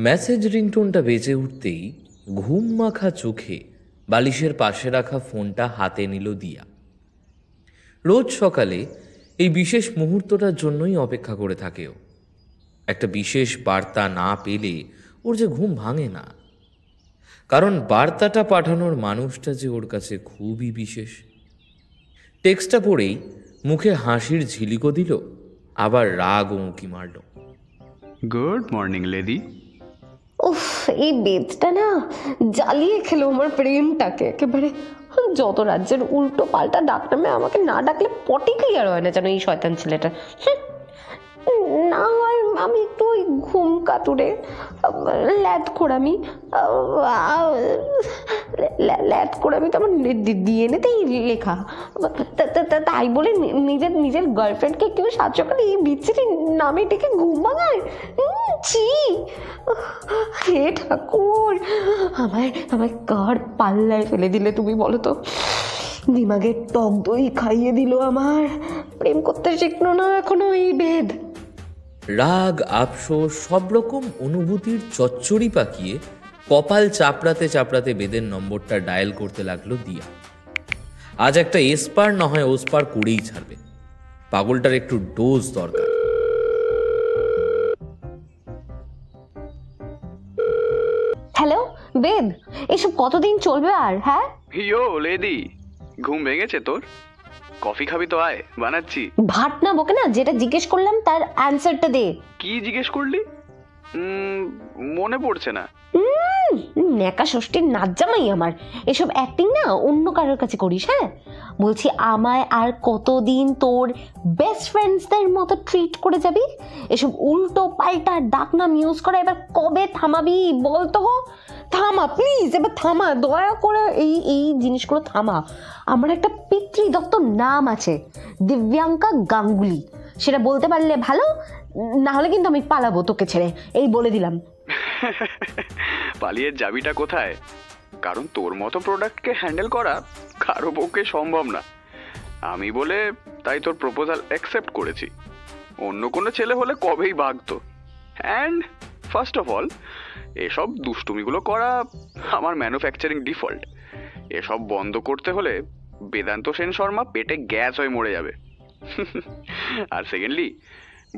Message রিংটোনটা বেজে উঠতেই ঘুম মাখা চোখে বালিশের পাশে রাখা ফোনটা হাতে নিল দিয়া। রোজ সকালে এই বিশেষ মুহূর্তটার জন্যই অপেক্ষা করে থাকে ও। একটা বিশেষ বার্তা না পেলে ওর যে ঘুম ভাঙে না, কারণ বার্তাটা পাঠানোর মানুষটা যে ওর কাছে খুবই বিশেষ। টেক্সটটা পড়েই মুখে হাসির ঝিলিকও দিল, আবার রাগ ও উঁকি মারল। Good morning lady. উফ, এই বেদটা না জ্বালিয়ে খেলো আমার প্রেমটাকে একেবারে। যত রাজ্যের উল্টো পাল্টা ডাকনামে আমাকে না ডাকলে পটি ক্লিয়ার হয় না যেন এই শয়তান ছেলেটা। না হয় আমি একটু ওই ঘুম কাতুরে ল্যাদ খোড়ামি তো আমার ডিএনএতেই লেখা, তাই বলে নিজের গার্লফ্রেন্ডকে কেউ সাত সকালে এই বিচ্ছিরি নামে ডেকে ঘুম ভাঙায়? ছি! হে ঠাকুর, আমায় কার পাল্লায় ফেলে দিলে তুমি বলো তো? দিমাগের টক দই খাইয়ে দিল আমার। প্রেম করতে শিখলো না এখনো এই বেদ। রাগ, আফসোস, সব রকম অনুভূতির চচ্চড়ি পাকিয়ে কপাল চাপড়াতে চাপড়াতে বেদের নম্বরটা ডায়াল করতে লাগলো দিয়া। আজ একটা এসপার না হয় ওসপার করেই ছাড়বে, পাগলটার একটু ডোজ দরকার। হ্যালো বেদ, এসব কতদিন চলবে আর? হ্যাঁ ইয়ো লেডি, ঘুম ভেঙেছে তোর? কফি খাবি তো আয়, বানাচ্ছি। ভাট না বকে না, যেটা জিজ্ঞেস করলাম তার অ্যানসারটা দে। কি জিজ্ঞেস করলি? মনে পড়ছে না। নেকা ষষ্ঠীর নাচ জামাই আমার। এসব অ্যাক্টিং না অন্য কারোর কাছে করিস। হ্যাঁ বলছি, আমায় আর কতদিন তোর বেস্ট ফ্রেন্ডসদের মতো ট্রিট করে যাবি? এসব উল্টো পাল্টা ডাকনাম ইউজ করা এবার কবে থামাবি বলতো? থামা প্লিজ, এবার থামা, দয়া করে এই জিনিসগুলো থামা। আমার একটা পিতৃদত্ত নাম আছে, দিব্যাঙ্কা গাঙ্গুলি। সেটা বলতে পারলে ভালো, না হলে কিন্তু আমি পালাবো তোকে ছেড়ে, এই বলে দিলাম। পালিয়ে যাবিটা কোথায়? কারণ তোর মতো প্রোডাক্টকে হ্যান্ডেল করা কারো পক্ষে সম্ভব না। আমি বলে তাই তোর প্রপোজাল অ্যাকসেপ্ট করেছি। অন্য কোনো ছেলে হলে কবেই ভাগতো। অ্যান্ড ফার্স্ট অফ অল, এসব দুষ্টুমিগুলো করা আমার ম্যানুফ্যাকচারিং ডিফল্ট। এসব বন্ধ করতে হলে বেদান্ত সেন শর্মা পেটে গ্যাস হয়ে মরে যাবে। আর সেকেন্ডলি,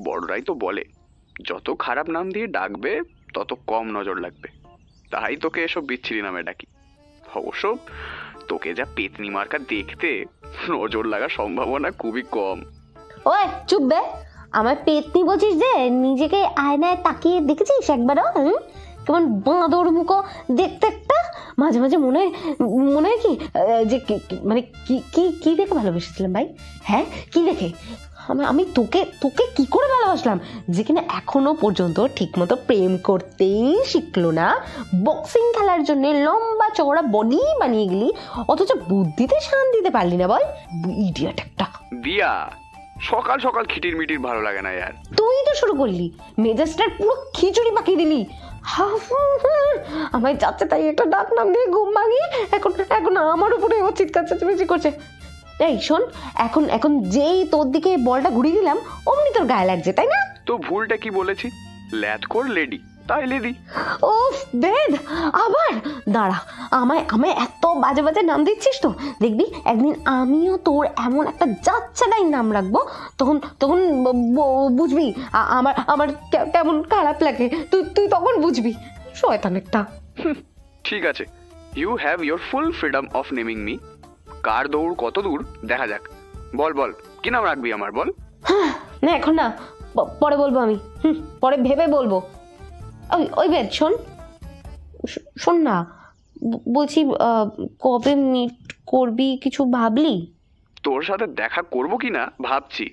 বড়রাই তো বলে যত খারাপ নাম দিয়ে ডাকবে তত কম নজর লাগবে। তাই তোকে এসব বিচ্ছিরি নামে ডাকি। অবশ্য তোকে যা পেতনি মার্কা দেখতে, নজর লাগার সম্ভাবনা খুবই কম। ওই চুপ বে, আমার পেতনি বলছিস যে? নিজেকে আয়নায় তাকিয়ে দেখেছিস একবারও? কেমন বাঁদর মুখো দেখতে একটা। মাঝে মাঝে মনে হয় কি যে মানে কি দেখে ভালোবেসেছিলাম ভাই? হ্যাঁ কি দেখে? আমি তোকে কি করে ভালোবাসলাম যে কিনা এখনো পর্যন্ত ঠিক মতো প্রেম করতেই শিখলো না। বক্সিং খেলার জন্য লম্বা চওড়া বডি বানিয়ে গেলি, অথচ বুদ্ধিতে শান দিতে পারলি না বল? ইডিয়েট একটা। দিয়া, সকাল সকাল খিটির মিটির ভালো লাগে না ইয়ার। তুই তো শুরু করলি, মেজাজটার পুরো খিচুড়ি পাকিয়ে দিলি। আমায় যাচ্ছে তাই একটা ডাক নাম দিয়ে ঘুম ভাঙিয়ে এখন আমার উপরে ও চিৎকার চেঁচামেচি করছে। এই শোন, এখন যেই তোর দিকে বলটা ঘুরিয়ে দিলাম অমনি তোর গায়ে লাগছে, তাই না? তো ভুলটা কি বলেছি? ল্যাদ কর লেডি, তাই লেডি। ওফ বেদ, আবার দাঁড়া, আমায় এত বাজে বাজে নাম দিচ্ছিস তো, দেখবি একদিন আমিও তোর এমন একটা যাচ্ছাটাই নাম রাখবো, তখন বুঝবি আমার কেমন খারাপ লাগে। তুই তখন বুঝবি। শয়তান একটা। ঠিক আছে, you have your full freedom of naming me. কার দৌড় কত দূর দেখা যাক। বল কি নাম রাখবি আমার, বল। না এখন না, পরে বলবো আমি। পরে ভেবে বলবো। ওই বেদ, শোন না, বলছি কবে মিট করবি কিছু ভাবলি? তোর সাথে দেখা করবো কিনা ভাবছি।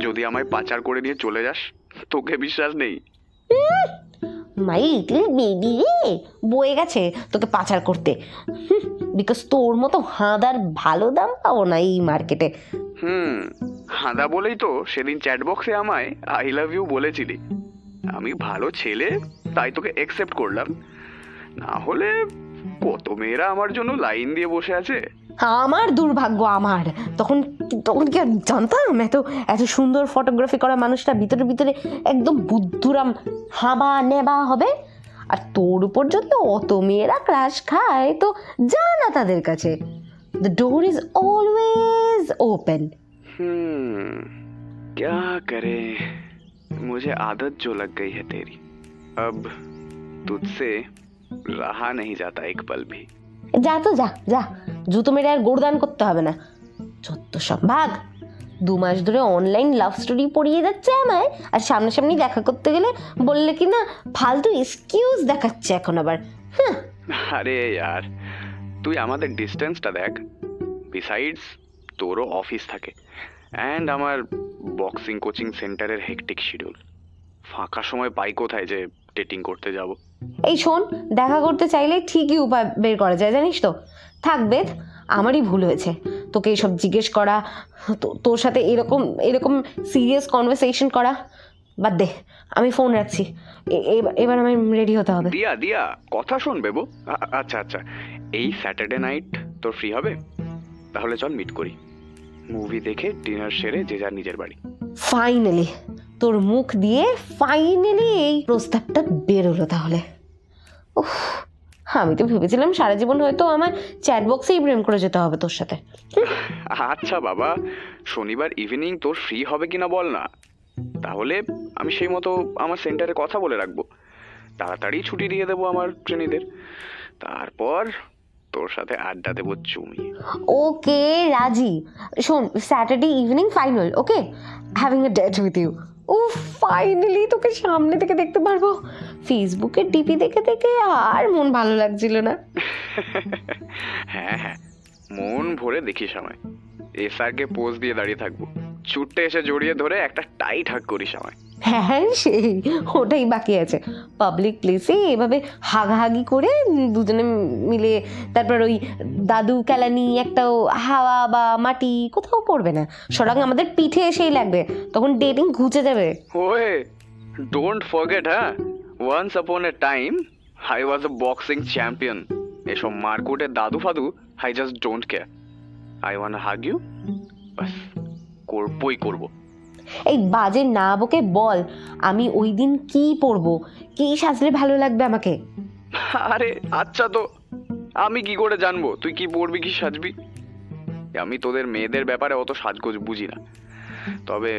যদি আমায় পাচার করে নিয়ে চলে যাস, তোকে বিশ্বাস নেই। মাই লিটল বেবি রে, বয়ে গেছে তোকে পাচার করতে। বিকজ তোর মতো হাঁদার ভালো দাম পাবো না এই মার্কেটে। হাঁদা বলেই তো সেদিন চ্যাট বক্সে আমায় আই লাভ ইউ বলেছিলি। আমি ভালো ছেলে তাই তোকে অ্যাকসেপ্ট করলাম, না হলে কত মেয়েরা আমার জন্য লাইন দিয়ে বসে আছে। আমার দুর্ভাগ্য, আমার তখন কি জানতাম এত সুন্দর ফটোগ্রাফি করা মানুষটা ভিতরে একদম বুদ্ধুরাম হাবা নেবা হবে। আর তোর উপর যদি অত মেয়েরা ক্রাশ খায় তো যা না তাদের কাছে, the door is always open. क्या करे, मुझे आदत जो लग गई है तेरी, अब तुझसे रहा नहीं जाता एक पल भी। যা তো যা যা, জুতো মেরে আর গোড়দান করতে হবে না, যত সব ভাগ। 2 মাস ধরে অনলাইন লাভ স্টোরি পড়িয়ে যাচ্ছে আমায়, আর সামনাসামনি দেখা করতে গেলে বললে কি না ফালতু এক্সকিউজ দেখাচ্ছে এখন আবার। আরে यार, তুই আমাদের ডিস্টেন্সটা দেখ। বিসাইডস তোরও অফিস থাকে অ্যান্ড আমার বক্সিং কোচিং সেন্টারের হেকটিক শিডিউল। ফাঁকা সময় পাই কোথায় যে ডেটিং করতে যাব? এই শোন, দেখা করতে চাইলে ঠিকই উপায় বের করা যায়, জানিস তো। থাক বেদ, আমারই ভুল হয়েছে তোকে এসব জিজ্ঞেস করা, তোর সাথে এরকম এরকম সিরিয়াস কনভারসেশন করা। বাদ দে, আমি ফোন রাখছি, এবার আমি রেডি হতে হবে। দিয়া দিয়া কথা শোন বেবো। আচ্ছা আচ্ছা, এই স্যাটারডে নাইট তোর ফ্রি হবে? তাহলে চল মিট করি, মুভি দেখে ডিনার সেরে যে যার নিজের বাড়ি। ফাইনালি তোর মুখ দিয়ে ফাইনালি এই প্রস্তাবটা বেরোলো তাহলে। উফ, আমি তো ভেবেছিলাম সারা জীবন হয়তো আমার চ্যাট বক্সেই প্রেম করে যেতে হবে তোর সাথে। আচ্ছা বাবা, শনিবার ইভিনিং তোর ফ্রি হবে কিনা বল না, তাহলে আমি সেই মতো আমার সেন্টারে কথা বলে রাখবো। তাড়াতাড়ি ছুটি দিয়ে দেবো আমার ট্রেনিদের, তারপর তোর সাথে আড্ডা দেবো জমিয়ে। ওকে রাজি, শোন, Saturday evening final, okay, having a date with you. ও ফাইনালি তোকে সামনে থেকে দেখতে পারবো। ফেসবুকে ডিপি দেখে দেখে আর মন ভালো লাগছিল না। হ্যাঁ হ্যাঁ, মন ভরে দেখিস আমায়। এসআরকে পোজ দিয়ে দাঁড়িয়ে থাকবো, ছুটে এসে জড়িয়ে ধরে একটা টাইট হাগ করিস আমায়। হ্যাঁ সেই ওটাই বাকি আছে, পাবলিক প্লেসে এভাবে হাগাহাগি করে দুজনে মিলে, তারপর ওই দাদু কেলানি একটাও হাওয়া বা মাটি কোথাও পড়বে না, সরাং আমাদের পিঠে এসেই লাগবে, তখন ডেটিং ঘুচে যাবে। ওয়ে ডোন্ট ফরগেট, হ্যাঁ, once upon a time I was a boxing champion. এসব মারকুটের দাদু ফাদু I just don't care, I want hug you, বাস করবই করবো। এই বাজে না বকে বল, আমি ওই দিন কি পরবো, কি সাজলে ভালো লাগবে আমাকে? আরে আচ্ছা, তো আমি কি করে জানবো তুই কি পরবি কি সাজবি? আমি তোদের মেয়েদের ব্যাপারে অত সাজগোজ বুঝি না, তবে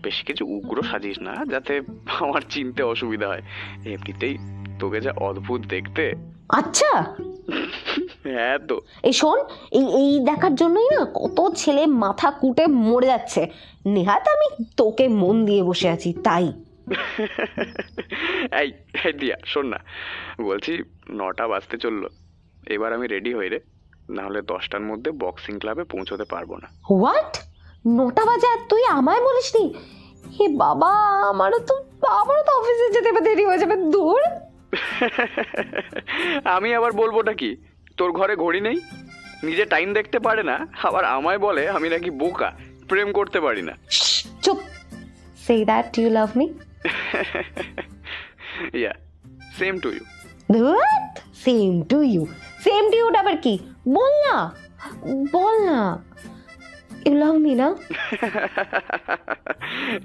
বেশি কিছু উগ্র সাজিস না যাতে আমার চিনতে অসুবিধা হয়। এমনিতেই তোকে যা অদ্ভুত দেখতে। আচ্ছা হ্যাঁ তো এই শোন, এই দেখার জন্যই না কত ছেলে মাথা কুটে মরে যাচ্ছে, নেহাত আমি তোকে মন দিয়ে বসে আছি তাই। এই দিয়া শোন না, বলছি 9টা বাজতে চললো, এবার আমি রেডি হই রে, নাহলে 10টার মধ্যে বক্সিং ক্লাবে পৌঁছতে পারবো না। হোয়াট, 9টা বাজে আর তুই আমায় বলিসনি? হে বাবা, আমারও তো অফিসে যেতে দেরি হয়ে যাবে, দূর। আমি আবার বলবোটা কি, তোর ঘরে ঘড়ি নেই, নিজে টাইম দেখতে পারে না, আবার আমায় বলে আমি নাকি বোকা, প্রেম করতে পারি না। চুপ, say that you love me. Yeah, same to you. What? Same to you. Same to you আবার কি? বল না, you love me না?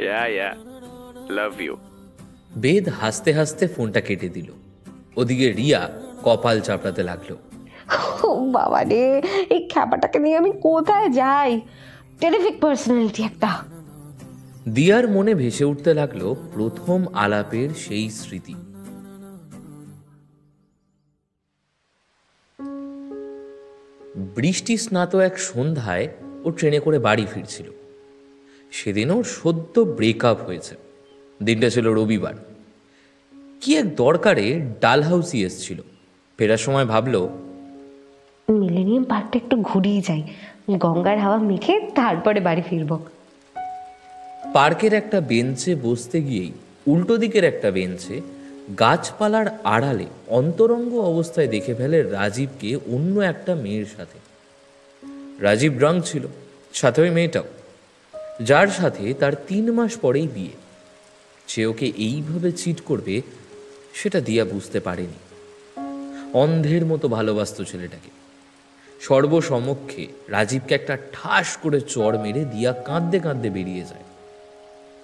Yeah, love you. বেদ হাসতে হাসতে ফোনটা কেটে দিল। ওদিকে রিয়া কপাল চাপড়াতে লাগলো। ও বাবা রে, এই খ্যাপাটাকে নিয়ে আমি কোথায় যাই? টেরিফিক পার্সোনালিটি একটা। দিয়ার মনে ভেসে উঠতে লাগলো প্রথম আলাপের সেই স্মৃতি। বৃষ্টি স্নাত এক সন্ধ্যায় ও ট্রেনে করে বাড়ি ফিরছিল। সেদিন ওর সদ্য ব্রেকআপ হয়েছে। দিনটা ছিল রবিবার। কি এক দরকারে ডালহাউসি এসছিল। ফেরার সময় ভাবলো মিলেনিয়াম পার্কটা একটু ঘুরেই যাই, গঙ্গার হাওয়া মেখে তারপরে বাড়ি ফিরবো। পার্কের একটা বেঞ্চে বসতে গিয়েই উল্টো দিকের একটা বেঞ্চে গাছপালার আড়ালে অন্তরঙ্গ অবস্থায় দেখে ফেলে রাজীবকে অন্য একটা মেয়ের সাথে। রাজীব রং ছিল, সাথে ওই মেয়েটাও, যার সাথে তার 3 মাস পরেই বিয়ে। সে ওকে এইভাবে চিট করবে সেটা দিয়া বুঝতে পারেনি। অন্ধের মতো ভালোবাসত ছেলেটাকে। সর্বসমক্ষে রাজীবকে একটা ঠাস করে চড় মেরে দিয়া কাঁদতে কাঁদতে বেরিয়ে যায়।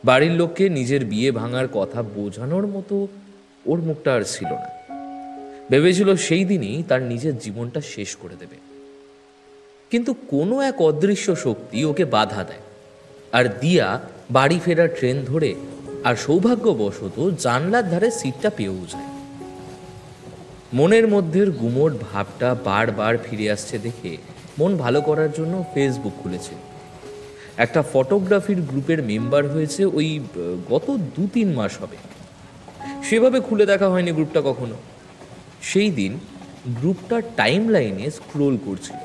বাড়ির লোককে নিজের বিয়ে ভাঙার কথা বোঝানোর মতো ওর মুখটা আর ছিল না। ভেবেছিল সেই দিনই তার নিজের জীবনটা শেষ করে দেবে। কিন্তু কোনো এক অদৃশ্য শক্তি ওকে বাধা দেয়, আর দিয়া বাড়ি ফেরার ট্রেন ধরে আর সৌভাগ্যবশত জানলার ধারে সিটটা পেয়েও যায়। মনের মধ্যের গুমোট ভাবটা বারবার ফিরে আসছে দেখে মন ভালো করার জন্য ফেসবুক খুলেছিল। একটা ফটোগ্রাফির গ্রুপের মেম্বার হয়েছে ওই গত 2-3 মাস হবে। সেভাবে খুলে দেখা হয়নি গ্রুপটা কখনো। সেই দিন গ্রুপটা টাইম লাইনে স্ক্রোল করছিল,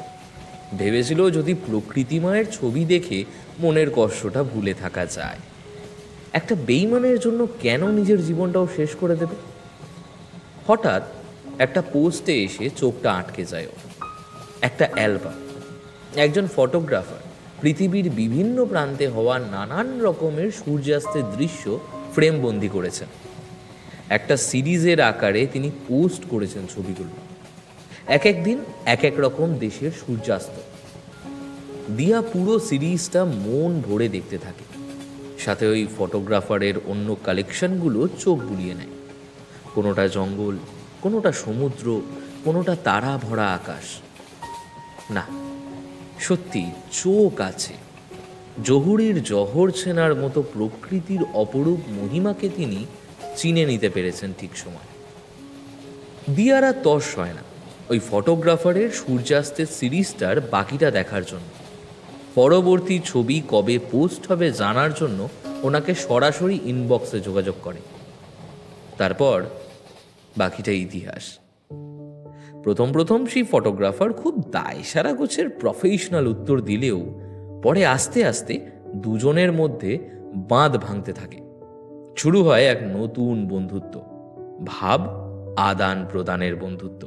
ভেবেছিল যদি প্রকৃতিমায়ের ছবি দেখে মনের কষ্টটা ভুলে থাকা যায়। একটা বেইমানের জন্য কেন নিজের জীবনটাও শেষ করে দেবে? হঠাৎ একটা পোস্টে এসে চোখটা আটকে যায় ওর। একটা অ্যালবাম, একজন ফটোগ্রাফার পৃথিবীর বিভিন্ন প্রান্তে হওয়া নানান রকমের সূর্যাস্তের দৃশ্য ফ্রেমবন্দি করেছেন। একটা সিরিজের আকারে তিনি পোস্ট করেছেন ছবিগুলো, এক এক দিন এক এক রকম দেশের সূর্যাস্ত। দিয়া পুরো সিরিজটা মন ভরে দেখতে থাকে, সাথে ওই ফটোগ্রাফারের অন্য কালেকশনগুলো চোখ বুলিয়ে নেয়। কোনোটা জঙ্গল, কোনোটা সমুদ্র, কোনোটা তারা ভরা আকাশ। না, সত্যি চোখ আছে। জহুরির জহর ছেনার মতো প্রকৃতির অপরূপ মহিমাকে তিনি চিনে নিতে পেরেছেন ঠিক সময়। দিয়ার আর তর্স হয় না ওই ফটোগ্রাফারের সূর্যাস্তের সিরিজটার বাকিটা দেখার জন্য। পরবর্তী ছবি কবে পোস্ট হবে জানার জন্য ওনাকে সরাসরি ইনবক্সে যোগাযোগ করে। তারপর বাকিটা ইতিহাস। প্রথম সেই ফটোগ্রাফার খুব দায়সারা গোছের প্রফেশনাল উত্তর দিলেও পরে আস্তে আস্তে দুজনের মধ্যে বাঁধ ভাঙতে থাকে। শুরু হয় এক নতুন বন্ধুত্ব, ভাব আদান প্রদানের বন্ধুত্ব।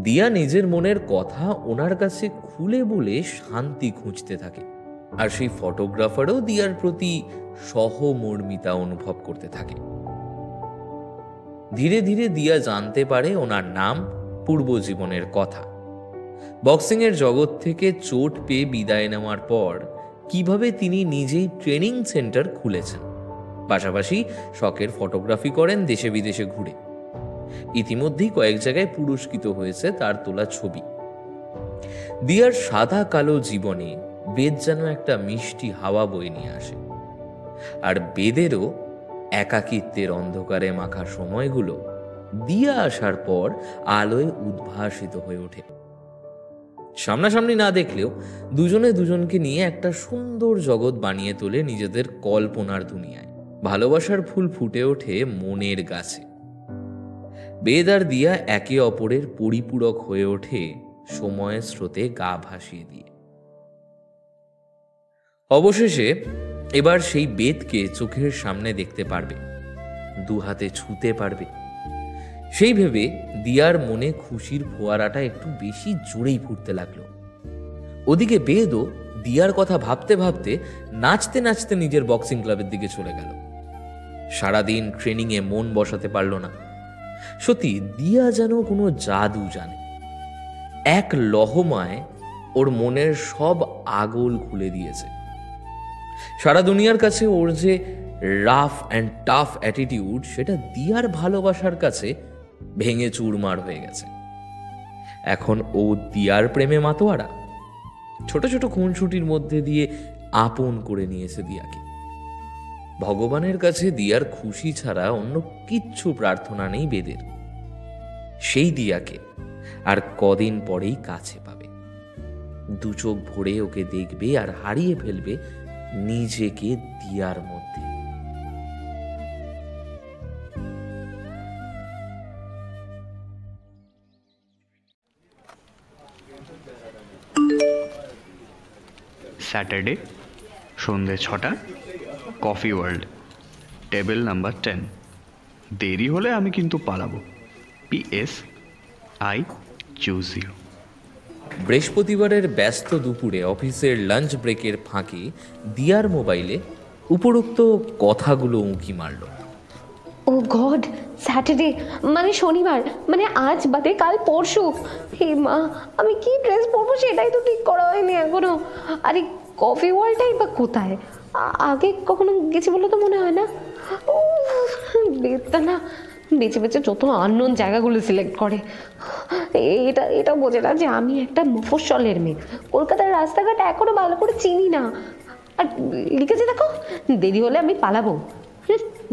দিয়া নিজের মনের কথা ওনার কাছে খুলে বলে শান্তি খুঁজতে থাকে, আর সেই ফটোগ্রাফারও দিয়ার প্রতি সহমর্মিতা অনুভব করতে থাকে। ধীরে ধীরে দিয়া জানতে পারে ওনার নাম, পূর্ব জীবনের কথা। বক্সিংয়ের জগৎ থেকে চোট পেয়ে বিদায় নেওয়ার পর কিভাবে তিনি নিজেই ট্রেনিং সেন্টার খুলেছেন, পাশাপাশি শখের ফটোগ্রাফি করেন দেশে বিদেশে ঘুরে। ইতিমধ্যেই কয়েক জায়গায় পুরস্কৃত হয়েছে তার তোলা ছবি। দিয়ার সাদা কালো জীবনে বেদ যেন একটা মিষ্টি হাওয়া বয়ে নিয়ে আসে, আর বেদেরও একাকিত্বের অন্ধকারে মাখা সময়গুলো দিয়া আসার পর আলোয় উদ্ভাসিত হয়ে ওঠে। সামনাসামনি না দেখলেও দুজনে দুজনকে নিয়ে একটা সুন্দর জগৎ বানিয়ে তোলে নিজেদের কল্পনার দুনিয়ায়। ভালোবাসার ফুল ফুটে ওঠে মনের গাছে। বেদ আর দিয়া একে অপরের পরিপূরক হয়ে ওঠে সময়ের স্রোতে গা ভাসিয়ে দিয়ে। অবশেষে এবার সেই বেদকে চোখের সামনে দেখতে পারবে, দু হাতে ছুঁতে পারবে। সেই ভেবে দিয়ার মনে খুশির ফোয়ারাটা একটু বেশি জোরেই ফুটতে লাগলো। ওদিকে বেদও দিয়ার কথা ভাবতে ভাবতে নাচতে নাচতে নিজের বক্সিং ক্লাবের দিকে চলে গেল। সারাদিন ট্রেনিংয়ে মন বসাতে পারল না। সত্যি দিয়া যেন কোনো জাদু জানে। এক লহমায় ওর মনের সব আগল খুলে দিয়েছে। সারা দুনিয়ার কাছে ওর যে রাফ অ্যান্ড টাফ অ্যাটিটিউড, সেটা দিয়ার ভালোবাসার কাছে ভেঙে চুরমার হয়ে গেছে। এখন ও দিয়ার প্রেমে মাতোয়ারা। ছোট ছোট খুনসুটির মধ্যে দিয়ে আপন করে নিয়েছে দিয়াকে। ভগবানের কাছে দিয়ার খুশি ছাড়া অন্য কিচ্ছু প্রার্থনা নেই বেদের। সেই দিয়াকে আর কদিন পরেই কাছে পাবে, দু চোখ ভরে ওকে দেখবে আর হারিয়ে ফেলবে নিজেকে দিয়ার মধ্যে। স্যাটারডে সন্ধ্যে 6টা, কফি ওয়ার্ল্ড, টেবিল নাম্বার 10। দেরি হলে আমি কিন্তু পালাবো। PS, I choose you। বৃহস্পতিবারের ব্যস্ত দুপুরে অফিসের লাঞ্চ ব্রেকের ফাঁকে দিয়ার মোবাইলে উপরোক্ত কথাগুলো উঁকি মারল। ও গড, স্যাটারডে মানে শনিবার, মানে আজ বাদে কাল পরশু। হে মা, আমি কি ড্রেস পরবো সেটাই তো ঠিক করা হয়নি এখনো। আরে কফি ওয়ার্ল্ডটাই বা কোথায়? আগে কখনো গেছি বলে তো মনে হয় না। বেদটা না বেছে বেছে যত আননোন জায়গাগুলো সিলেক্ট করে। এটা এটা বোঝে না যে আমি একটা মফস্বলের মেয়ে, কলকাতার রাস্তাঘাট এখনো ভালো করে চিনি না। আর লিখেছে দেখো, দেরি হলে আমি পালাবো।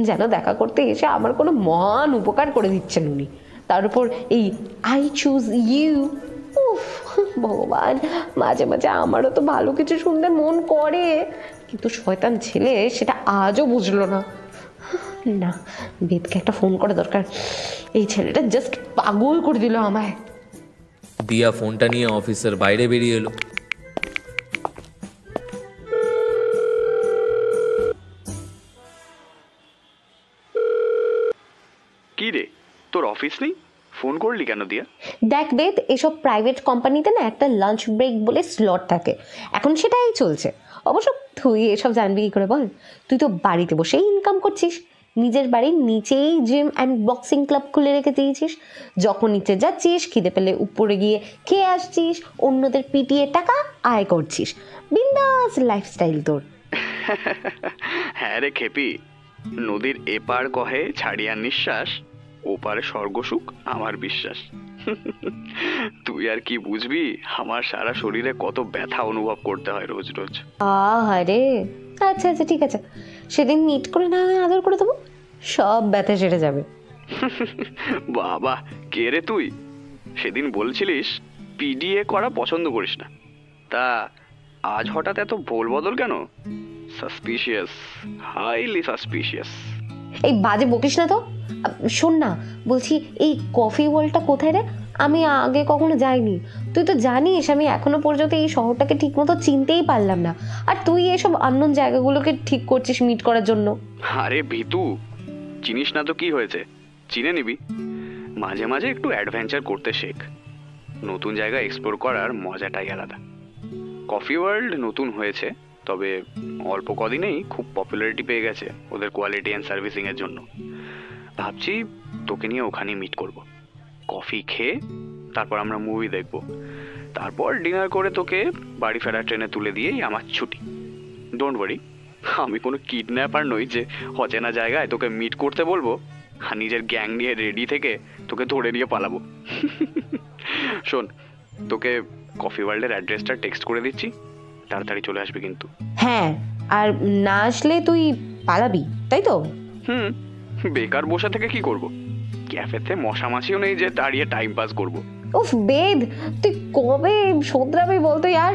যেন দেখা করতে এসে আমার কোনো মহান উপকার করে দিচ্ছেন উনি। তার উপর এই আই চুজ ইউ। উফ ভগবান, মাঝে মাঝে আমারও তো ভালো কিছু শুনতে মন করে, কিন্তু শয়তান ছেলে সেটা আজও বুঝলো না। না, বেদকে একটা ফোন করা দরকার, এই ছেলেটা জাস্ট পাগল করে দিল আমায়। দিয়া ফোনটা নিয়ে অফিসের বাইরে বেরিয়ে এলো। কি রে, তোর অফিস নেই? ফোন করলি কেন দিয়া? দেখ বেদ, এসব প্রাইভেট কোম্পানিতে না একটা লাঞ্চ ব্রেক বলে স্লট থাকে, এখন সেটাই চলছে। অবশ্য তুই এসব জানবি কি করে বল? তুই তো বাড়িতে বসেই ইনকাম করছিস, নিজের বাড়ির নিচেই জিম অ্যান্ড বক্সিং ক্লাব খুলে রেখে দিয়েছিস। যখন নিচে যাচ্ছিস, খিদে পেলে উপরে গিয়ে খেয়ে আসছিস, অন্যদের পিটিয়ে টাকা আয় করছিস। বিন্দাস লাইফস্টাইল তোর। হ্যাঁ রে খেপি, নদীর এপার কহে ছাড়িয়া নিঃশ্বাস, ওপারে স্বর্গসুখ আমার বিশ্বাস। তুই আর কি বুঝবি আমার সারা শরীরে কত ব্যথা অনুভব করতে হয় রোজ রোজ। আরে আচ্ছা আচ্ছা ঠিক আছে, সেদিন মিট করে না হয় আদর করে দেবো, সব ব্যথা সেরে যাবে। বাবা, কে রে তুই? সেদিন বলছিলিস পিডিএ করা পছন্দ করিস না, তা আজ হঠাৎ এত ভোল বদল কেন? Suspicious, highly suspicious. এই বাজে বকিস না তো। শোন না, বলছি এই কফি ওয়ার্ল্ডটা কোথায় রে? আমি আগে কখনো যাইনি। তুই তো জানিস আমি এখনো পর্যন্ত এই শহরটাকে ঠিক মতো চিনতেই পারলাম না, আর তুই এসব আননোন জায়গাগুলোকে ঠিক করছিস মিট করার জন্য। আরে ভিতু, চিনিস না তো কি হয়েছে, চিনে নিবি। মাঝে মাঝে একটু অ্যাডভেঞ্চার করতে শেখ, নতুন জায়গা এক্সপ্লোর করার মজাটাই আলাদা। কফি ওয়ার্ল্ড নতুন হয়েছে, তবে অল্প কদিনেই খুব পপুলারিটি পেয়ে গেছে ওদের কোয়ালিটি অ্যান্ড সার্ভিসিংয়ের জন্য। ভাবছি তোকে নিয়ে ওখানে মিট করব, কফি খেয়ে তারপর আমরা মুভি দেখব, তারপর ডিনার করে তোকে বাড়ি ফেরার ট্রেনে তুলে দিয়েই আমার ছুটি। ডোন্ট ওয়ারি, আমি কোনো কিডন্যাপার নই যে অচেনা জায়গায় তোকে মিট করতে বলবো আর নিজের গ্যাং নিয়ে রেডি থেকে তোকে ধরে নিয়ে পালাবো। শোন, তোকে কফি ওয়ার্ল্ডের অ্যাড্রেসটা টেক্সট করে দিচ্ছি, তাড়াতাড়ি চলে আসবে কিন্তু। হ্যাঁ, আর না আসলে তুই পালাবি, তাই তো? বেকার বসে থেকে কি করব? ক্যাফেতে মশামাছিও নেই যে দাঁড়িয়ে টাইম পাস করব। উফ বেদ, তুই কবে শোধরাবি বলতো ইয়ার,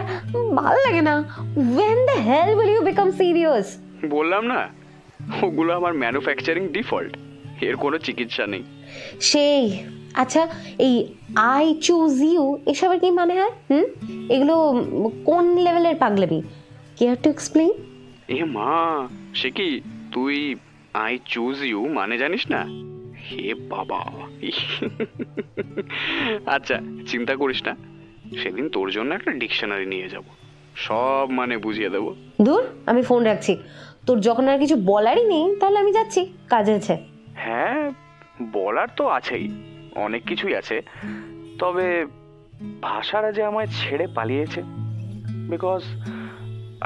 ভালো লাগে না। when the hell will you become serious? বললাম না, ওগুলো আমার ম্যানুফ্যাকচারিং ডিফল্ট, এর কোনো চিকিৎসা নেই। সেই আচ্ছা, এই আই চুজ ইউ এসবের কি মানে হয়? এগুলো কোন লেভেলের পাগলামি? Care to explain? এ মা, সে কি তুই আই চুজ ইউ মানে জানিস না? হে বাবা। আচ্ছা চিন্তা করিস না, সেদিন তোর জন্য একটা ডিকশনারি নিয়ে যাব, সব মানে বুঝিয়ে দেবো। দূর, আমি ফোন রাখছি। তোর যখন আর কিছু বলারই নেই তাহলে আমি যাচ্ছি, কাজ আছে। হ্যাঁ, বলার তো আছেই, অনেক কিছুই আছে, তবে ভাষারা যে আমায় ছেড়ে পালিয়েছে, because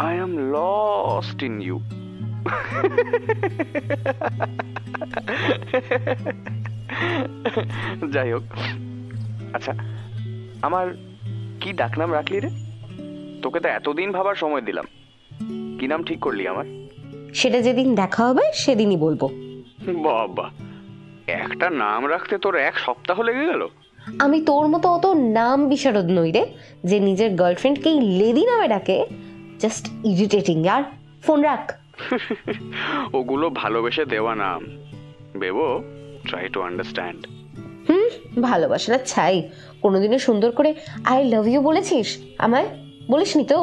I am lost in you. যাই হোক, আচ্ছা আমার কি ডাকনাম রাখলি রে? তোকে তো এতদিন ভাবার সময় দিলাম, কি নাম ঠিক করলি আমার? সেটা যেদিন দেখা হবে সেদিনই বলবো। বাবা, একটা নাম রাখতে তোর 1 সপ্তাহ লেগে গেল? আমি তোর মতো অত নাম বিশারদ নই রে, যে নিজের গার্লফ্রেন্ডকেই লেডি নামে ডাকে। জাস্ট ইরিটেটিং ইয়ার, ফোন রাখ। ওগুলো ভালোবেসে দেওয়া নাম বেবো, ট্রাই টু আন্ডারস্ট্যান্ড। ভালোবাসাটা ছাই, কোনোদিনও সুন্দর করে আই লাভ ইউ বলেছিস আমায়? বলিসনি তো?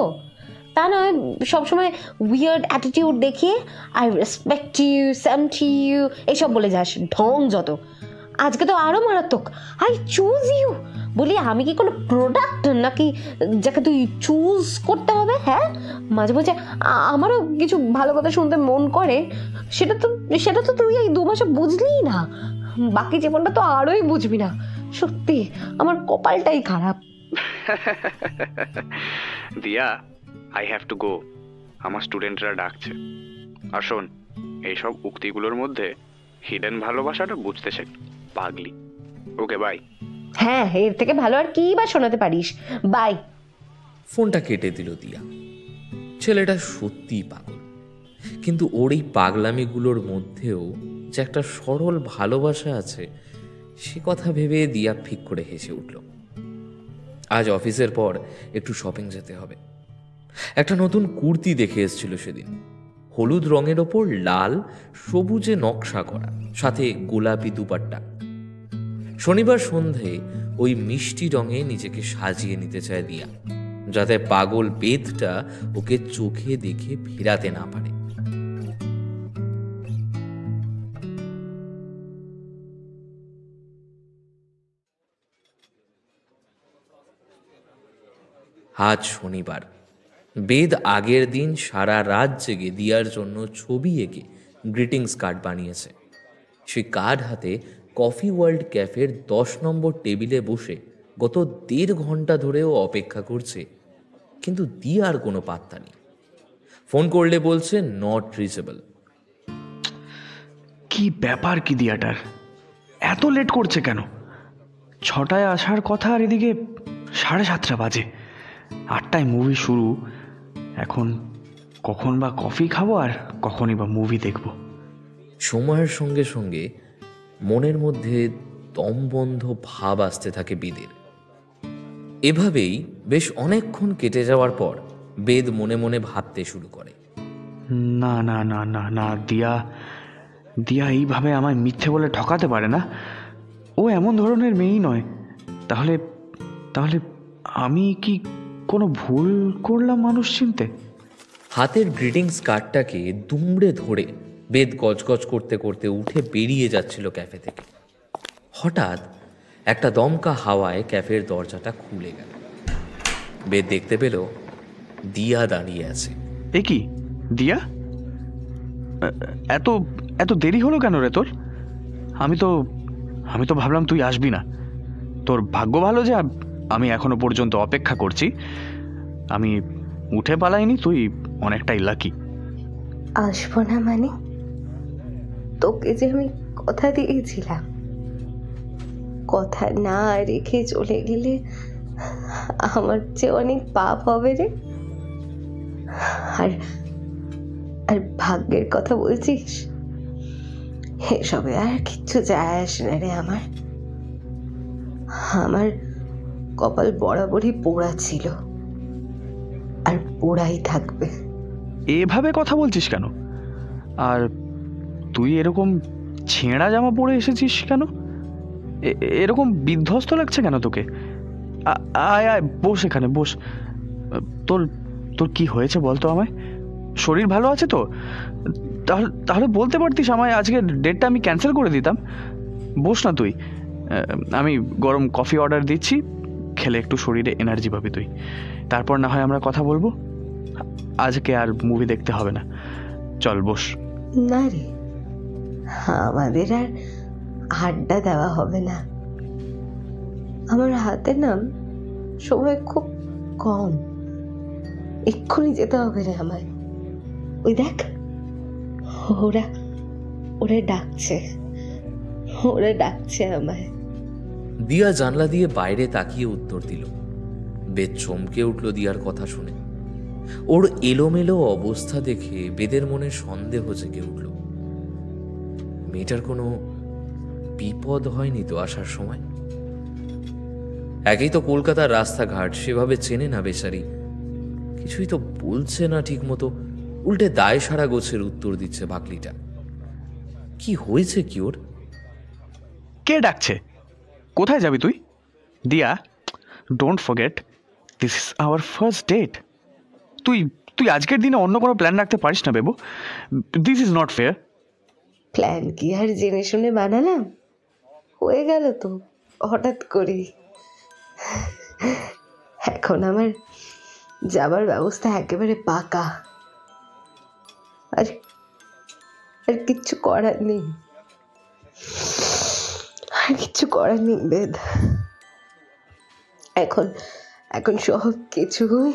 তা নয় সবসময় উইয়ার্ড অ্যাটিটিউড দেখিয়ে আই রেসপেক্ট ইউ, স্যামট ইউ এসব বলে যাস, ঢং যত। আজকে তো আরো মারাত্মক, আই চুজ ইউ বলি। আমি কি কোনো প্রোডাক্ট নাকি যাকে তুই চুজ করতে হবে? হ্যাঁ, মাঝে মাঝে আমারও কিছু ভালো কথা শুনতে মন করে, সেটা তো তুই এই 2 মাসে বুঝলি না, বাকি জীবনটা তো আরোই বুঝবি না। সত্যি আমার কপালটাই খারাপ। দিয়া, আই হ্যাভ টু গো, আমার স্টুডেন্টরা ডাকছে। আর শোন, এইসব উক্তিগুলোর মধ্যে হিডেন ভালোবাসাটা বুঝতে শেখ, পাগলি। ওকে, বাই। হ্যাঁ, এর থেকে ভালো আর কি বা শোনাতে পারিস? বাই। ফোনটা কেটে দিল দিয়া। ছেলেটা সত্যিই পাগল, কিন্তু ওর এই পাগলামিগুলোর মধ্যেও যে একটা সরল ভালোবাসা আছে সে কথা ভেবে দিয়া ফিক করে হেসে উঠল। আজ অফিসের পর একটু শপিং যেতে হবে। একটা নতুন কুর্তি দেখে এসেছিল সেদিন, হলুদ রঙের ওপর লাল সবুজে নকশা করা, সাথে গোলাপি দুপাট্টা। শনিবার সন্ধে ওই মিষ্টি রঙে নিজেকে সাজিয়ে নিতে চায় দিয়া, যাতে পাগল বেদটা ওকে চোখে দেখে ফেরাতে না পারে। আজ শনিবার। বেদ আগের দিন সারা রাত জেগে দিয়ার জন্য ছবি এঁকে গ্রিটিংস কার্ড বানিয়েছে। সেই কার্ড হাতে কফি ওয়ার্ল্ড ক্যাফের 10 নম্বর টেবিলে বসে গত 1.5 ঘন্টা ধরেও অপেক্ষা করছে, কিন্তু দিয়ার কোনো পাত্তা নেই। ফোন করলে বলছে নট রিচেবল। কি ব্যাপার কি দিয়াটার, এত লেট করছে কেন? 6টায় আসার কথা আর এদিকে 7:30 বাজে। 8টায় মুভি শুরু। এখন কখন বা কফি খাবো আর কখনই বা মুভি দেখবো। সময়ের সঙ্গে সঙ্গে মনের মধ্যে দমবন্ধ ভাব আসতে থাকে বেদের। এভাবেই বেশ অনেকক্ষণ কেটে যাওয়ার পর বেদ মনে মনে ভাবতে শুরু করে, না না না না না, দিয়া দিয়া এইভাবে আমায় মিথ্যে বলে ঠকাতে পারে না। ও এমন ধরনের মেয়েই নয়। তাহলে তাহলে আমি কি কোনো ভুল করলাম মানুষ চিনতে? হাতের গ্রিটিংস কার্ডটাকে দুমড়ে ধরে বেদ গজগজ করতে করতে উঠে বেরিয়ে যাচ্ছিল ক্যাফে থেকে। হঠাৎ একটা দমকা হাওয়ায় ক্যাফের দরজাটা খুলে গেল। বেদ দেখতে পেল দিয়া দাঁড়িয়ে আছে। এ কি দিয়া, এত এত দেরি হলো কেন রে তোর? আমি তো ভাবলাম তুই আসবি না। তোর ভাগ্য ভালো যে আমি এখনো পর্যন্ত অপেক্ষা করছি। আমি উঠে পালাইনি, তুই অনেকটাই লাকি। আসবো না মানে? তোকে যে আমি কথা দিয়েছিলাম, কথা না রেখে চলে গেলে আমার যে অনেক পাপ হবে রে। আর আর ভাগ্যের কথা বলছিস, এসবে আর কিচ্ছু যায় আসে না রে। আমার কপাল বরাবরই পোড়া ছিল, আর পোড়াই থাকবে। এভাবে কথা বলছিস কেন? আর তুই এরকম ছেঁড়া জামা পরে এসেছিস কেন? এরকম বিধ্বস্ত লাগছে কেন তোকে? আয় আয়, বস এখানে বস। তোর তোর কি হয়েছে বলতো আমায়? শরীর ভালো আছে তো? তাহলে বলতে পারতিস আমায়, আজকে ডেটটা আমি ক্যান্সেল করে দিতাম। বস না তুই, আমি গরম কফি অর্ডার দিচ্ছি, খেলে একটু শরীরে এনার্জি পাবি তুই। তারপর না হয় আমরা কথা বলবো। আজকে আর মুভি দেখতে হবে না, চল বস। না রে, আমাদের আর আড্ডা দেওয়া হবে না। আমার হাতে না সময় খুব কম, এক্ষুনি যেতে হবে রে আমায়। ওই দেখ, ওরা ডাকছে আমায়। দিয়া জানলা দিয়ে বাইরে তাকিয়ে উত্তর দিল। বেদ চমকে উঠল দিয়ার কথা শুনে। ওর এলোমেলো অবস্থা দেখে বেদের মনে সন্দেহ জেগে উঠল। মেয়েটার কোনো বিপদ হয়নি তো আসার সময়? একেই তো কলকাতার রাস্তাঘাট সেভাবে চেনে না বেচারি, কিছুই তো বলছে না ঠিক মতো, উল্টে দায় সারা গোছের উত্তর দিচ্ছে বাকলিটা। কি হয়েছে কি ওর? কে ডাকছে? কোথায় যাবি তুই? Diya, don't forget this is our first date. তুই আজকের দিনে অন্য কোনো প্ল্যান রাখতে পারিস না বেবু? This is not fair. Plan কি আর জেনে শুনে বানালাম? হয়ে গেল তো হঠাৎ করে। এখন আমার যাবার ব্যবস্থা একেবারে পাকা, আর কিচ্ছু করার নেই, বেদ। এখন সব কিছুই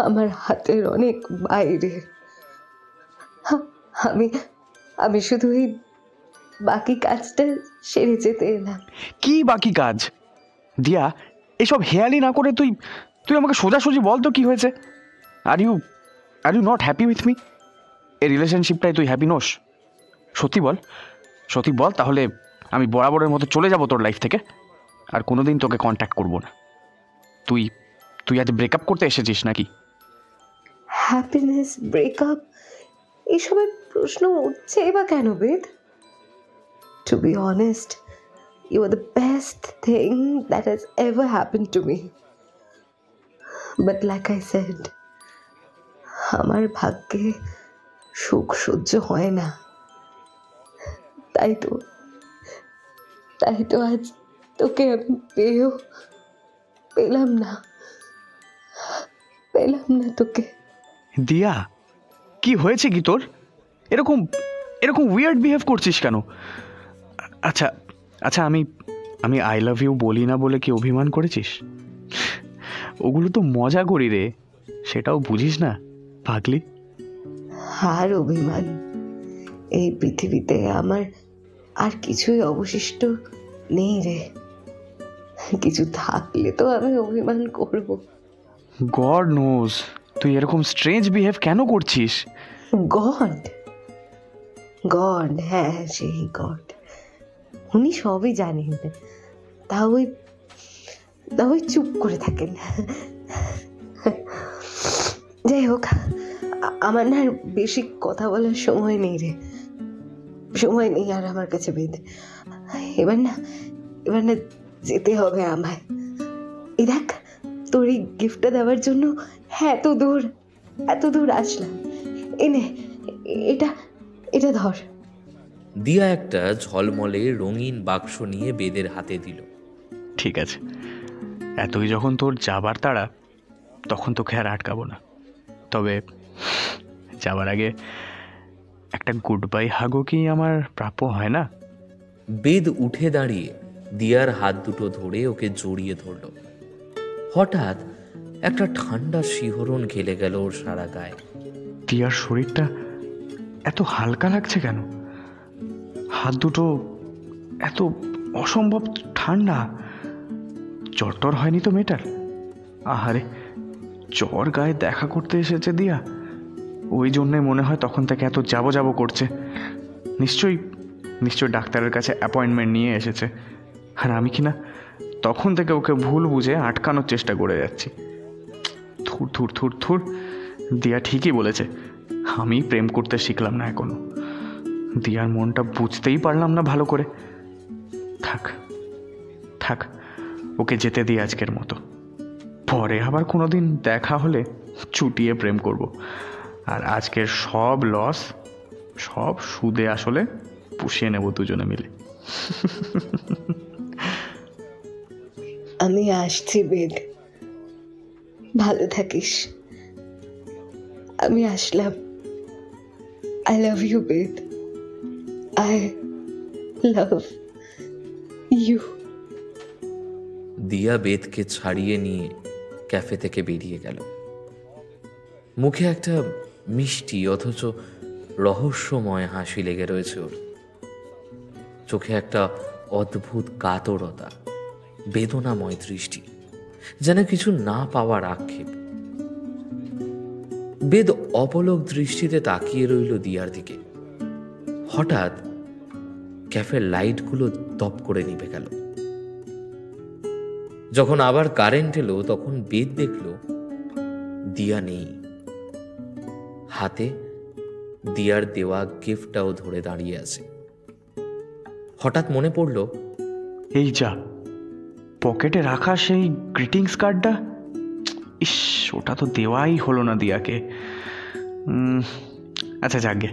আমার হাতের অনেক বাইরে। আমি শুধু বাকি কাজটা সেরে যেতে এলাম। কি বাকি কাজ? দিয়া, এসব হেয়ালি না করে তুই তুই আমাকে সোজাসুজি বল তো কি হয়েছে। Are you not happy with me? এই রিলেশনশিপটাই তুই হ্যাপি নোস? সত্যি বল, সত্যি বল, তাহলে আমি বরাবরের মতো চলে যাব তোর লাইফ থেকে, আর কোনোদিন তোকে কন্ট্যাক্ট করবো না। তুই তুই আজ ব্রেকআপ করতে এসেছিস নাকি? হ্যাপিনেস, ব্রেকআপ, এসবের প্রশ্ন উঠছে বা কেন Ved? To be honest, you are the best thing that has ever happened to me. But like I said, আমার ভাগ্যে সুখ সহ্য হয় না। তাই তো আজ তোকে আমি পেলাম না তোকে। দিয়া, কি হয়েছে কি তোর? এরকম এরকম উইয়ার্ড বিহেভ করছিস কেন? আচ্ছা আচ্ছা, আমি আই লাভ ইউ বলি না বলে কি অভিমান করেছিস? ওগুলো তো মজা করি রে, সেটাও বুঝিস না পাগলি। আর অভিমান, এই পৃথিবীতে আমার আর কিছুই অবশিষ্ট নেই রে। কিছু থাকলে তো আমি অভিমান করব। গড নোজ, তুই এরকম স্ট্রেঞ্জ বিহেভ কেন করছিস? গড, হ্যাঁ সেই গড, উনি সবই জানেন, তা ওই চুপ করে থাকেন। যাই হোক, আমার না আর বেশি কথা বলার সময় নেই রে, সময় নেই আর আমার কাছে বেদ। এবার না যেতে হবে আমায়। এই দেখ, তোর এই গিফটটা দেওয়ার জন্য এত দূর আসলাম। এনে এটা ধর। দিয়া একটা ঝলমলে রঙিন বাক্স নিয়ে বেদের হাতে দিল। ঠিক আছে, এতই যখন তোর যাবার তাড়া, তখন তোকে আর আটকাবো না। তবে যাবার আগে একটা গুড বাই হাগও কি আমার প্রাপ্য হয় না? বেদ উঠে দাঁড়িয়ে দিয়ার হাত দুটো ধরে ওকে জড়িয়ে ধরল। হঠাৎ একটা ঠান্ডা শিহরণ খেলে গেল ওর সারা গায়ে। দিয়ার শরীরটা এত হালকা লাগছে কেন? হাত দুটো এত অসম্ভব ঠান্ডা। জ্বর হয়নি তো মেয়েটার? আহারে, জ্বর গায়ে দেখা করতে এসেছে দিয়া, ওই জন্যে মনে হয় তখন থেকে এত যাবো করছে। নিশ্চয়ই ডাক্তারের কাছে অ্যাপয়েন্টমেন্ট নিয়ে এসেছে, আর আমি কিনা তখন থেকে ওকে ভুল বুঝে আটকানোর চেষ্টা করে যাচ্ছি। থুর। দিয়া ঠিকই বলেছে, আমি প্রেম করতে শিখলাম না এখনো। দিয়ার মনটা বুঝতেই পারলাম না ভালো করে। থাক, ওকে যেতে দিই আজকের মতো। পরে আবার কোনোদিন দেখা হলে চুটিয়ে প্রেম করব, আর আজকের সব লস, সব সুদে আসলে পুষিয়ে নেব দুজনে মিলে। আমি আসছি বেদ, ভালো থাকিস। আমি আসলাম। I love you Ved, I love you. Diya বেদকে ছাড়িয়ে নিয়ে ক্যাফে থেকে বেরিয়ে গেল। মুখে একটা মিষ্টি অথচ রহস্যময় হাসি লেগে রয়েছে ওর। চোখে একটা অদ্ভুত কাতরতা, বেদনাময় দৃষ্টি, যেন কিছু না পাওয়ার আক্ষেপ। বেদ অপলক দৃষ্টিতে তাকিয়ে রইল দিয়ার দিকে। হঠাৎ ক্যাফের লাইটগুলো দপ করে নিভে গেল। যখন আবার কারেন্ট এলো, তখন বেদ দেখল দিয়া নেই। হাতে দিয়ার দেওয়া গিফটটাও ধরে দাঁড়িয়ে আছে। হঠাৎ মনে পড়ল, এই যা, পকেটে রাখা সেই গ্রিটিংস কার্ডটা, ইস, ওটা তো দেওয়াই হলো না দিয়াকে। আচ্ছা যাকগে,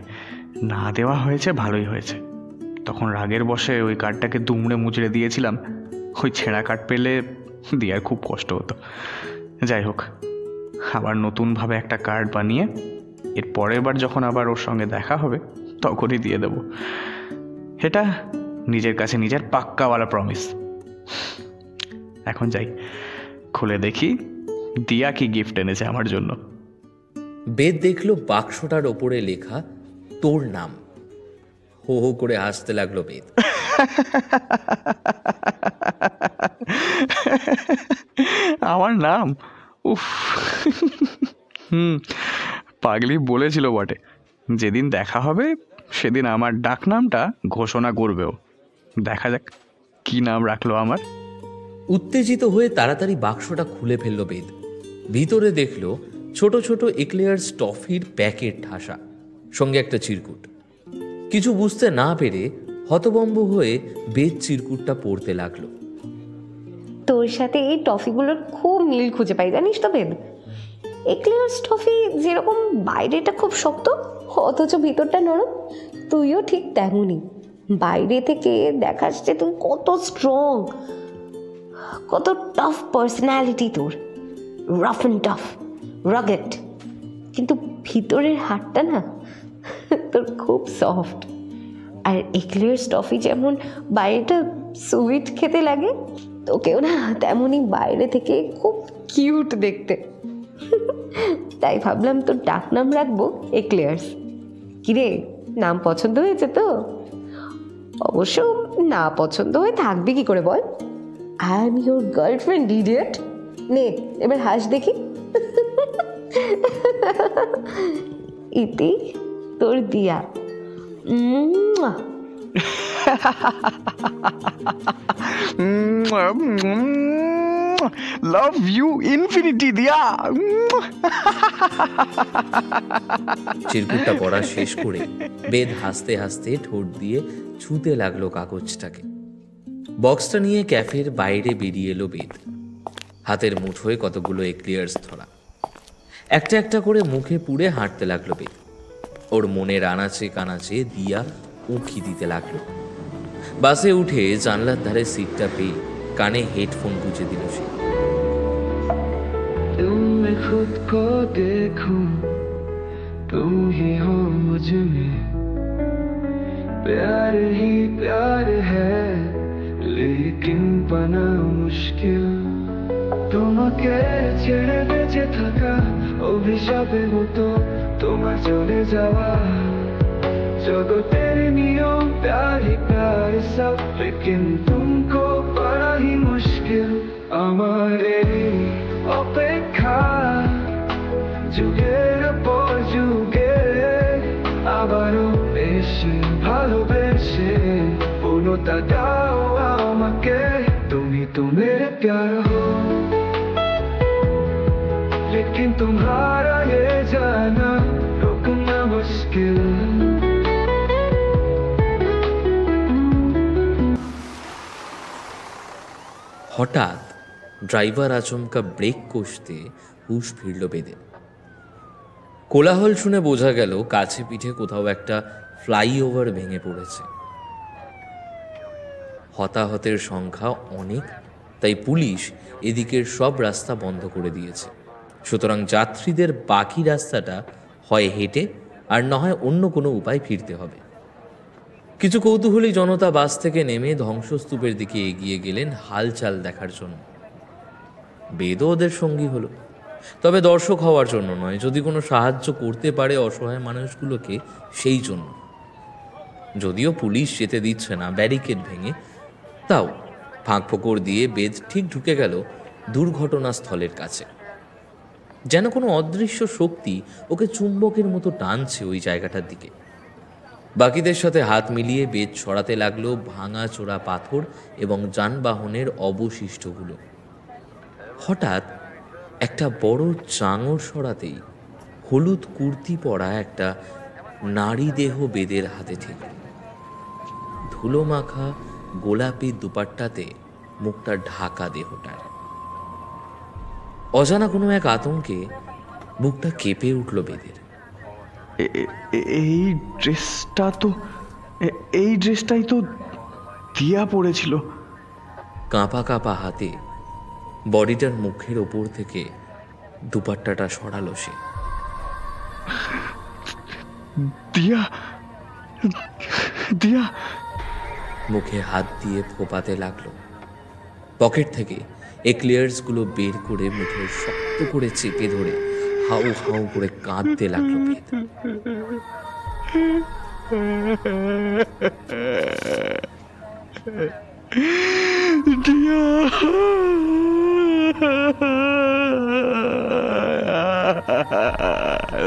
না দেওয়া হয়েছে ভালোই হয়েছে। তখন রাগের বশে ওই কার্ডটাকে দুমড়ে মুচড়ে দিয়েছিলাম। ওই ছেঁড়া কার্ড পেলে দিয়ার খুব কষ্ট হতো। যাই হোক, আবার নতুনভাবে একটা কার্ড বানিয়ে এর পরের বার যখন আবার ওর সঙ্গে দেখা হবে তখনই দিয়ে দেব। এটা নিজের কাছে নিজের পাক্কাওয়ালা প্রমিস। এখন যাই, খুলে দেখি দিয়া কি গিফট এনেছে আমার জন্য। বেদ দেখল বাক্সটার ওপরে লেখা তোর নাম। হো হো করে হাসতে লাগলো বেদ। আমার নাম? উফ, পাগলি বলেছিল বটে, যেদিন দেখা হবে সেদিন আমার ডাক নামটা ঘোষণা করবেও। দেখা যাক কি নাম রাখলো আমার। উত্তেজিত হয়ে তাড়াতাড়ি বাক্সটা খুলে ফেলল বেদ। ভিতরে দেখলো ছোট ছোট এক্লেয়ার্স টফির প্যাকেট ঠাসা, সঙ্গে একটা চিরকুট। কিছু বুঝতে না পেরে হতভম্ব হয়ে বেদ চিরকুটটা পড়তে লাগলো। তোর সাথে এই টফিগুলোর খুব মিল খুঁজে পাই, জানিস তো বেদ? এক্লেয়ার্স টফি যেরকম বাইরেটা খুব শক্ত অথচ ভিতরটা নরম, তুইও ঠিক তেমনই। বাইরে থেকে দেখাস যে তুই কত স্ট্রং, কত টাফ পার্সোনালিটি তোর, রাফ অ্যান্ড টাফ, রাগেড, কিন্তু ভিতরের হাড়টা না তোর খুব সফট। আর এক্লেয়ার্স টফি যেমন বাইরেটা সুইট খেতে লাগে, তোকেও না তেমনই বাইরে থেকে খুব কিউট দেখতে। তাই ভাবলাম তোর ডাক নাম রাখবো এক্লেয়ার্স। কিরে, নাম পছন্দ হয়েছে তো? অবশ্য না পছন্দ হয়ে থাকবে কি করে বল? I am your girlfriend, idiot. নে এবার হাস দেখি। ইতি তোর দিয়া। লাভ ইউ ইনফিনিটি দিয়া। চিরকুটটা পড়া শেষ করে বেদ হাসতে হাসতে ঠোঁট দিয়ে ছুঁতে লাগলো কাগজটাকে। বক্সটা নিয়ে ক্যাফের বাইরে বেরিয়ে এলো বেদ। হাতের মুঠোয় কতগুলো এক্লিয়ার্স ধরা, একটা একটা করে মুখে পুড়ে হাঁটতে লাগলো বেদ। ওর মনের আনাচে কানাচে দিয়া উঁকি দিতে লাগলো। বাসে উঠে জানলার ধারে সিটটা পেয়ে কানে হেডফোন গুঁজে দিল সে। मैं खुद को देखूं, तुम ही हो मुझ में, प्यार ही प्यार है लेकिन बना मुश्किल। তোমাকে ছেড়ে বেঁচে থাকা অভিশাপের মতো তোমার চলে যাওয়া, জগতের নিয়ম प्यार ही प्यार सब, लेकिन तुमको पाना ही मुश्किल। আমার এই অপেক্ষা যুগের পর যুগে, আবারও বেশি ভালোবেসে পূর্ণতা দাও আমাকে। তুমি তো মেরে প্যার হো, लेकिन तुम्हारा ये जाना रोकना मुश्किल। হঠাৎ ড্রাইভার আচমকা ব্রেক কষতে হুঁশ ফিরল বেদের। কোলাহল শুনে বোঝা গেল কাছে পিঠে কোথাও একটা ফ্লাইওভার ভেঙে পড়েছে। হতাহতের সংখ্যা অনেক, তাই পুলিশ এদিকের সব রাস্তা বন্ধ করে দিয়েছে। সুতরাং যাত্রীদের বাকি রাস্তাটা হয় হেঁটে আর না হয় অন্য কোনো উপায় ফিরতে হবে। কিছু কৌতূহলী জনতা বাস থেকে নেমে ধ্বংসস্তূপের দিকে এগিয়ে গেলেন হালচাল দেখার জন্য। বেদও ওদের সঙ্গী হলো, তবে দর্শক হওয়ার জন্য নয়, যদি কোনো সাহায্য করতে পারে অসহায় মানুষগুলোকে সেই জন্য। যদিও পুলিশ যেতে দিচ্ছে না ব্যারিকেড ভেঙে, তাও ফাঁক ফোকর দিয়ে বেদ ঠিক ঢুকে গেল দুর্ঘটনাস্থলের কাছে। যেন কোনো অদৃশ্য শক্তি ওকে চুম্বকের মতো টানছে ওই জায়গাটার দিকে। বাকিদের সাথে হাত মিলিয়ে বেদ ছড়াতে লাগলো ভাঙা চোরা পাথর এবং যানবাহনের অবশিষ্টগুলো। হঠাৎ একটা বড় চাঙড় সরাতেই হলুদ কুর্তি পরা একটা নারী দেহ বেদের হাতে ঠেকল। ধুলো মাখা গোলাপি দুপাট্টাতে মুখটা ঢাকা দেহটার। অজানা কোনো এক আতঙ্কে বুকটা কেঁপে উঠল বেদের। এই ড্রেসটা তো, এই ড্রেসটাই তো দিয়া পড়েছিল। কাঁপা কাঁপা হাতে বডিটার মুখের ওপর থেকে দুপাট্টাটা সরালো সে। দিয়া, দিয়া। মুখে হাত দিয়ে ফোপাতে লাগলো। পকেট থেকে এক্লিয়ার্সগুলো বের করে মুখে শক্ত করে চেপে ধরে হাউ হাউ করে কাঁদতে লাগলো বেদ। দিয়া,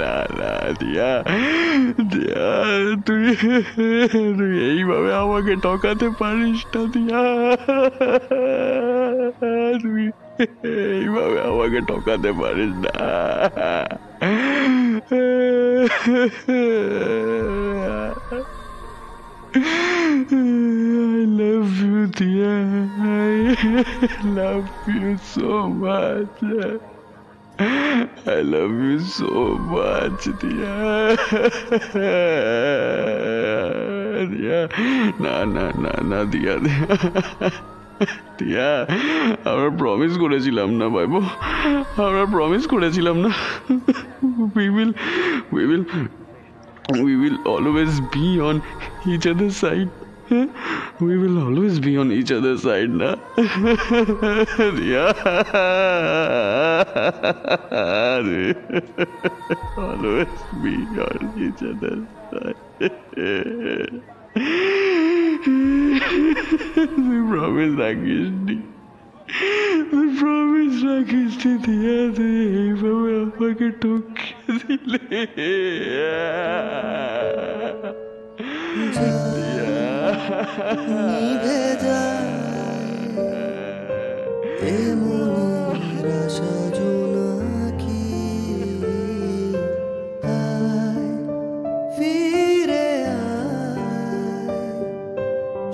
না, না, দিয়া, দিয়া, তুই তুই এইভাবে আমাকে ঠকাতে পারিস না দিয়া, তুই এইভাবে আমাকে ঠকাতে পারিস না। I love you, dear. I love you so much. I love you so much, dear. Dear, না না না না দিয়া, দিয়া, আমরা প্রমিস করেছিলাম না ভাইবো, আমরা প্রমিস করেছিলাম না। We will always be on each other's side. We will always be on each other's side, na? Yeah. Always be on each other's side. We promise রাখিসনি, তুই প্রমিস রাখিসনি দিয়া, তুই এইভাবে আমাকে ঠকিয়ে দিলে। নিভে যায় এ মনের আশা জোনাকি, আয় ফিরে আয়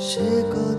সে কথা